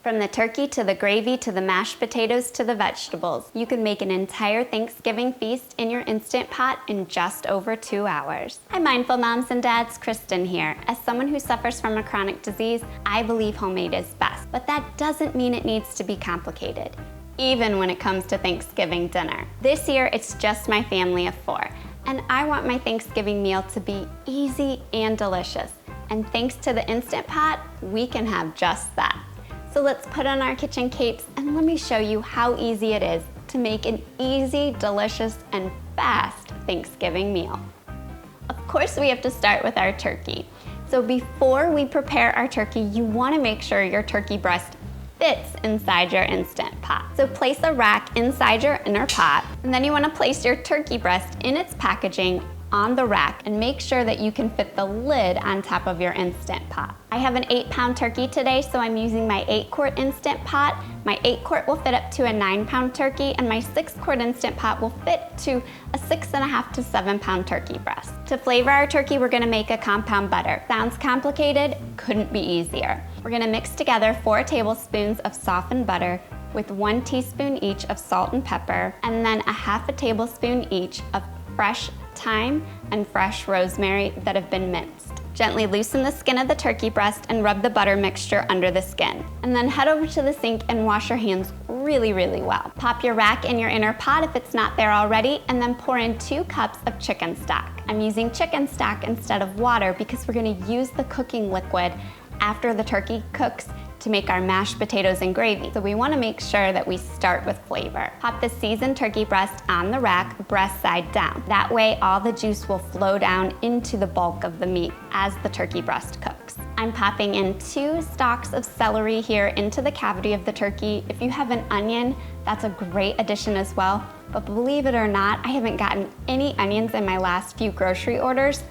From the turkey to the gravy to the mashed potatoes to the vegetables, you can make an entire Thanksgiving feast in your Instant Pot in just over 2 hours. Hi mindful moms and dads, Kristen here. As someone who suffers from a chronic disease, I believe homemade is best, but that doesn't mean it needs to be complicated, even when it comes to Thanksgiving dinner. This year, it's just my family of 4, and I want my Thanksgiving meal to be easy and delicious. And thanks to the Instant Pot, we can have just that. So let's put on our kitchen capes and let me show you how easy it is to make an easy, delicious, and fast Thanksgiving meal. Of course, we have to start with our turkey. So before we prepare our turkey, you want to make sure your turkey breast fits inside your Instant Pot. So place a rack inside your inner pot, and then you want to place your turkey breast in its packaging on the rack and make sure that you can fit the lid on top of your Instant Pot. I have an 8-pound turkey today, so I'm using my 8-quart Instant Pot. My 8-quart will fit up to a 9-pound turkey, and my 6-quart Instant Pot will fit to a 6.5 to 7-pound turkey breast. To flavor our turkey, we're gonna make a compound butter. Sounds complicated? Couldn't be easier. We're gonna mix together 4 tablespoons of softened butter with 1 teaspoon each of salt and pepper, and then a half a tablespoon each of fresh thyme and fresh rosemary that have been minced. Gently loosen the skin of the turkey breast and rub the butter mixture under the skin. And then head over to the sink and wash your hands really, really well. Pop your rack in your inner pot if it's not there already, and then pour in 2 cups of chicken stock. I'm using chicken stock instead of water because we're gonna use the cooking liquid after the turkey cooks to make our mashed potatoes and gravy. So we wanna make sure that we start with flavor. Pop the seasoned turkey breast on the rack, breast side down. That way all the juice will flow down into the bulk of the meat as the turkey breast cooks. I'm popping in 2 stalks of celery here into the cavity of the turkey. If you have an onion, that's a great addition as well. But believe it or not, I haven't gotten any onions in my last few grocery orders,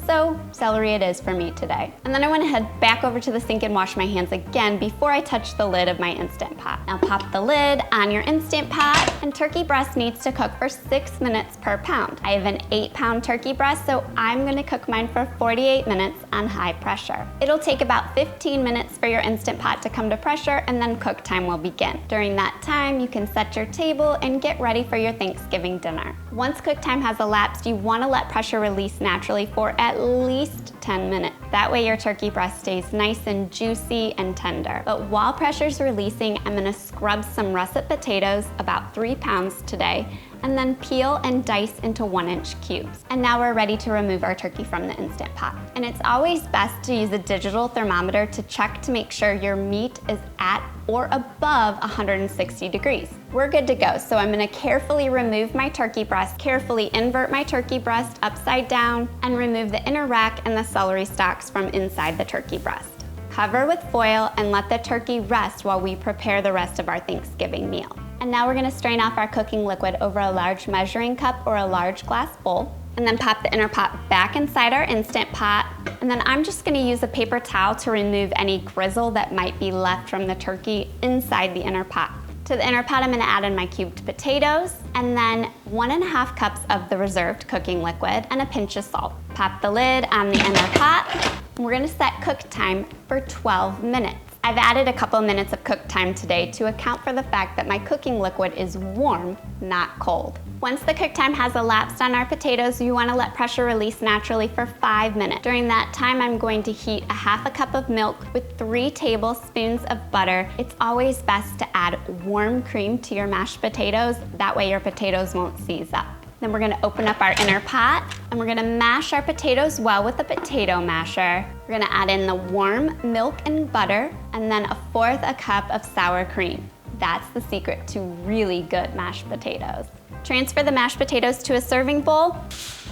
so celery it is for me today. And then I went to head back over to the sink and wash my hands again before I touch the lid of my Instant Pot. Now pop the lid on your Instant Pot, and turkey breast needs to cook for 6 minutes per pound. I have an 8-pound turkey breast, so I'm gonna cook mine for 48 minutes on high pressure. It'll take about 15 minutes for your Instant Pot to come to pressure, and then cook time will begin. During that time, you can set your table and get ready for your Thanksgiving dinner. Once cook time has elapsed, you wanna let pressure release naturally for at least 10 minutes. That way your turkey breast stays nice and juicy and tender. But while pressure's releasing, I'm gonna scrub some russet potatoes, about 3 pounds today, and then peel and dice into 1-inch cubes. And now we're ready to remove our turkey from the Instant Pot. And it's always best to use a digital thermometer to check to make sure your meat is at or above 160 degrees. We're good to go, so I'm gonna carefully remove my turkey breast, carefully invert my turkey breast upside down, and remove the inner rack and the celery stalks from inside the turkey breast. Cover with foil and let the turkey rest while we prepare the rest of our Thanksgiving meal. And now we're gonna strain off our cooking liquid over a large measuring cup or a large glass bowl, and then pop the inner pot back inside our Instant Pot. And then I'm just gonna use a paper towel to remove any grizzle that might be left from the turkey inside the inner pot. To the inner pot, I'm gonna add in my cubed potatoes, and then 1.5 cups of the reserved cooking liquid and a pinch of salt. Pop the lid on the inner pot, and we're gonna set cook time for 12 minutes. I've added a couple minutes of cook time today to account for the fact that my cooking liquid is warm, not cold. Once the cook time has elapsed on our potatoes, you want to let pressure release naturally for 5 minutes. During that time, I'm going to heat a half a cup of milk with 3 tablespoons of butter. It's always best to add warm cream to your mashed potatoes. That way your potatoes won't seize up. Then we're gonna open up our inner pot, and we're gonna mash our potatoes well with a potato masher. We're gonna add in the warm milk and butter, and then 1/4 cup of sour cream. That's the secret to really good mashed potatoes. Transfer the mashed potatoes to a serving bowl,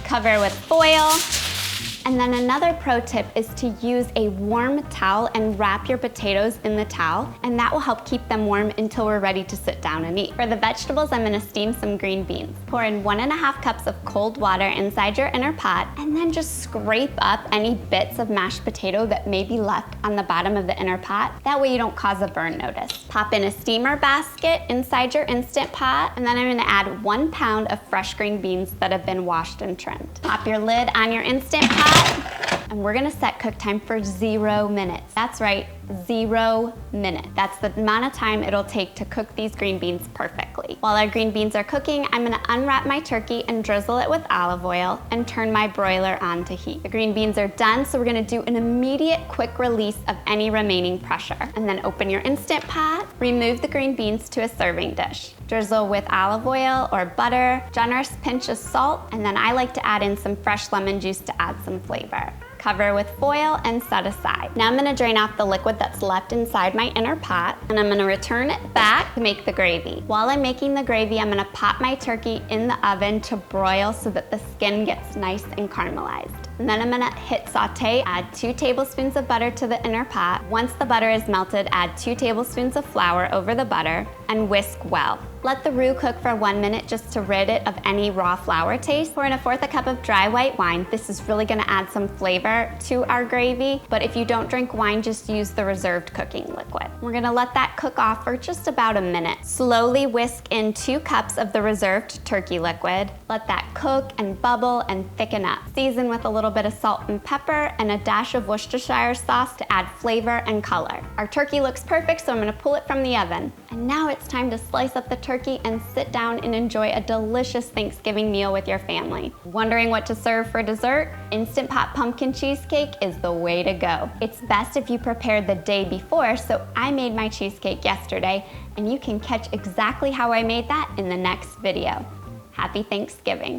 cover with foil, and then another pro tip is to use a warm towel and wrap your potatoes in the towel, and that will help keep them warm until we're ready to sit down and eat. For the vegetables, I'm gonna steam some green beans. Pour in 1.5 cups of cold water inside your inner pot, and then just scrape up any bits of mashed potato that may be left on the bottom of the inner pot. That way you don't cause a burn notice. Pop in a steamer basket inside your Instant Pot, and then I'm gonna add 1 pound of fresh green beans that have been washed and trimmed. Pop your lid on your Instant Pot, And we're gonna set cook time for 0 minutes. That's right, 0 minutes. That's the amount of time it'll take to cook these green beans perfectly. While our green beans are cooking, I'm gonna unwrap my turkey and drizzle it with olive oil and turn my broiler on to heat. The green beans are done, so we're gonna do an immediate quick release of any remaining pressure. And then open your Instant Pot, remove the green beans to a serving dish. Drizzle with olive oil or butter, generous pinch of salt, and then I like to add in some fresh lemon juice to add some flavor. Cover with foil and set aside. Now I'm gonna drain off the liquid that's left inside my inner pot, and I'm gonna return it back to make the gravy. While I'm making the gravy, I'm gonna pop my turkey in the oven to broil so that the skin gets nice and caramelized. And then I'm gonna hit saute, add 2 tablespoons of butter to the inner pot. Once the butter is melted, add 2 tablespoons of flour over the butter and whisk well. Let the roux cook for 1 minute just to rid it of any raw flour taste. Pour in 1/4 cup of dry white wine. This is really gonna add some flavor to our gravy, but if you don't drink wine, just use the reserved cooking liquid. We're gonna let that cook off for just about a minute. Slowly whisk in 2 cups of the reserved turkey liquid. Let that cook and bubble and thicken up. Season with a little bit of salt and pepper and a dash of Worcestershire sauce to add flavor and color. Our turkey looks perfect, so I'm gonna pull it from the oven. And now it's time to slice up the turkey and sit down and enjoy a delicious Thanksgiving meal with your family. Wondering what to serve for dessert? Instant Pot pumpkin cheesecake is the way to go. It's best if you prepare the day before, so I made my cheesecake yesterday, and you can catch exactly how I made that in the next video. Happy Thanksgiving.